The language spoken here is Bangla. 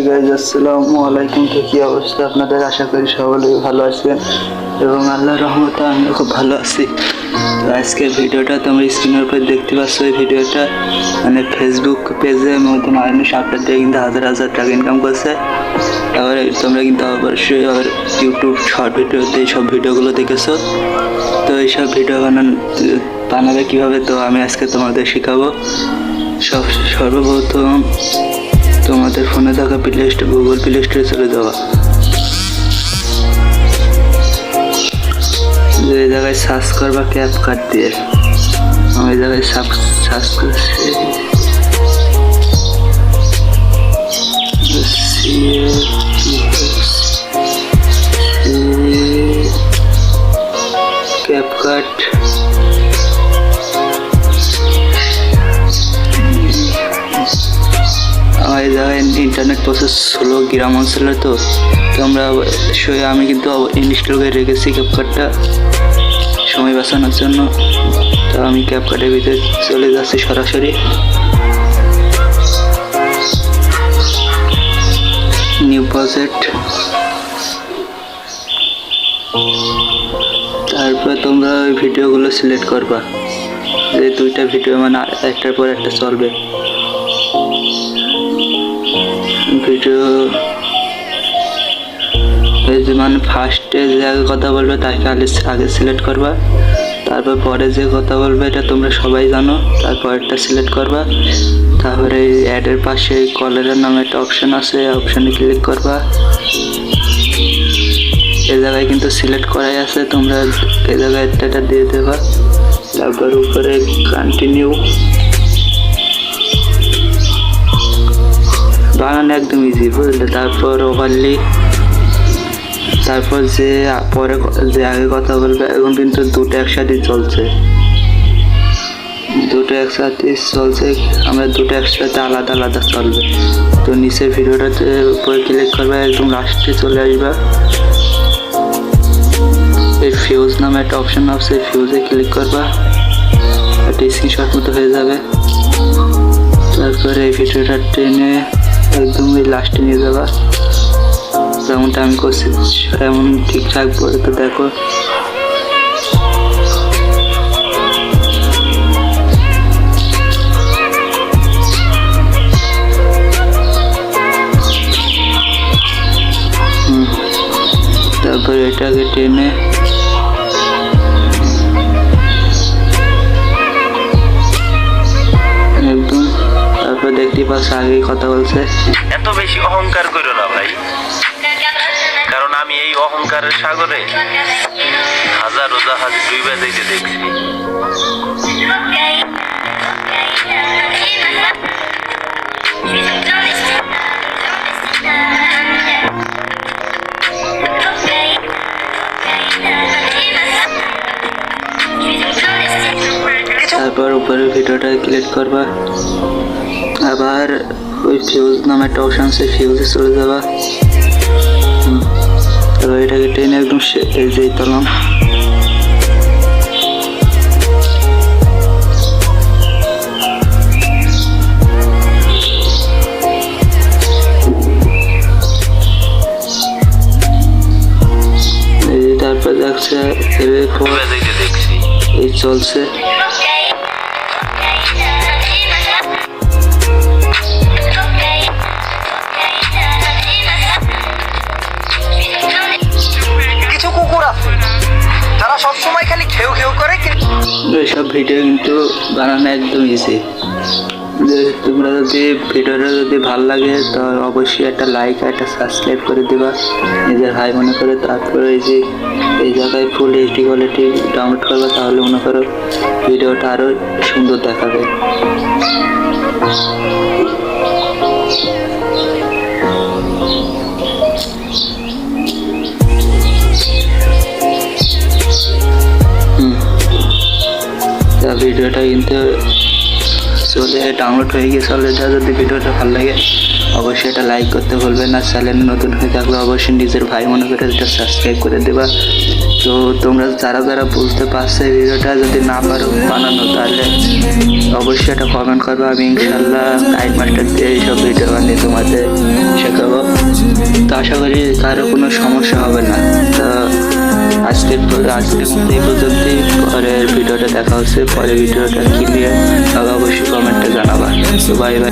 গাইজ আসসালামু আলাইকুম। তো কি অবস্থা আপনাদের? আশা করি সকলেই ভালো আছেন এবং আল্লাহর রহমতে আমিও খুব ভালো আছি। তো আজকের ভিডিওটা তোমরা স্ক্রিনের উপর দেখতে পাচ্ছ। এই ভিডিওটা মানে ফেসবুক পেজের মধ্যে মানুষ আপলোড দিয়ে কিন্তু হাজার হাজার টাকা ইনকাম করছে। আবার তোমরা কিন্তু অবশ্যই আবার ইউটিউব শর্ট ভিডিওতে এইসব ভিডিওগুলো দেখেছো। তো এইসব ভিডিও বানাবে কীভাবে, তো আমি আজকে তোমাদের শেখাবো। সর্বপ্রথম তোমাদের ফোনে থাকা গুগল প্লে স্টোরে চলে যাওয়া। এই জায়গায় সার্চ করবা ক্যাপকাট দিয়ে। আমি এই জায়গায় সার্চ করছি ক্যাপকাট। আমার এই জায়গায় ইন্টারনেট প্রসেস হলো গ্রাম অঞ্চলে, তো আমরা আমি কিন্তু ইনস্টল করে রেখেছি ক্যাপকাটটা সময় বাঁচানোর জন্য। তো আমি ক্যাপকাটের ভিতরে চলে যাচ্ছি সরাসরি। নিউ প্রজেক্ট, তারপর তোমরা ওই ভিডিওগুলো সিলেক্ট করবা, যে দুইটা ভিডিও মানে একটার পর একটা চলবে। ভিডিও মানে ফার্স্টে যে আগে কথা বলবে তাকে আগে সিলেক্ট করবা, তারপর পরে যে কথা বলবে এটা তোমরা সবাই জানো, তারপরটা সিলেক্ট করবা। তারপরে এই অ্যাডের পাশে কলারের নামে একটা অপশন আছে, অপশানে ক্লিক করবা। এই জায়গায় কিন্তু সিলেক্ট করাই আছে, তোমরা এই জায়গায় এটা দিয়ে দেবা। তারপর উপরে কন্টিনিউ বানানো একদম ইজি, বুঝলে। তারপর ওভারলি, তারপর যে পরে যে আগে কথা বলবে, এখন কিন্তু দুটো একসাথে চলছে, আমরা দুটো একসাথে আলাদা আলাদা চলবে। তো নিচের ভিডিওটাতে উপরে ক্লিক করবে, একদম লাস্টে চলে আসবা। এই ফিউজ নামে একটা অপশন আছে, ফিউজে ক্লিক করবা, একটা স্ক্রিনশট মতো হয়ে যাবে। তারপরে এই ভিডিওটা টেনে একদম ওই লাস্টে নিয়ে যাবা, যেমনটা আমি করছি এমন ঠিকঠাক বলে। তো দেখো তারপর এটাকে টেনে একদম, তারপর দেখতে পাচ্ছ আগেই কথা বলছে। এত বেশি অহংকার করো না ভাই, কারণ আমি এই অহংকারের সাগরে হাজারো জাহাজ ডুবে যেতে দেখছি। তারপর উপরে ভিডিওটা ক্লিক করবা, আবার ওই ফিউজ নামে একটা অপশন আছে, ফিউজে চলে যাবা। তারপর এটাকে টেনে একদম এই যে তলাম। তারপর দেখছে এই চলছে। কিছু কুকুর আছে তারা সবসময় খালি খেউ খেউ করে। এইসব ভিডিও কিন্তু বানানো একদম ইজি। তোমরা যদি ভিডিওটা যদি ভালো লাগে তো অবশ্যই একটা লাইক আর একটা সাবস্ক্রাইব করে দিবা নিজের ভাই মনে করে। তারপরে এই জায়গায় ফুল এইচডি কোয়ালিটি ডাউনলোড করবা, তাহলে মনে করো ভিডিওটা আরও সুন্দর দেখাবে। ভিডিওটা কিন্তু চলে ডাউনলোড হয়ে গেছে অলরেডি। যদি ভিডিওটা ভালো লাগে অবশ্যই এটা লাইক করতে ভুলবে না। চ্যানেলে নতুন হয়ে থাকলে অবশ্যই নিজের ভাই মনে করে এটা সাবস্ক্রাইব করে দেবা। তো তোমরা যারা বুঝতে পারছো এই ভিডিওটা যদি না পারো বানানো, তাহলে অবশ্যই এটা কমেন্ট করবে। আমি ইনশাল্লাহ কাইন মাস্টার দিয়ে এইসব ভিডিও বানিয়ে তোমাদের শেখাবো। কারো কোনো সমস্যা হবে না। তো আজকের এই পর্যন্তই। পরের ভিডিওটা দেখা হচ্ছে। পরের ভিডিওটা ক্লিয়ার অবশ্যই কমেন্টে জানাবা। তো বাই বাই।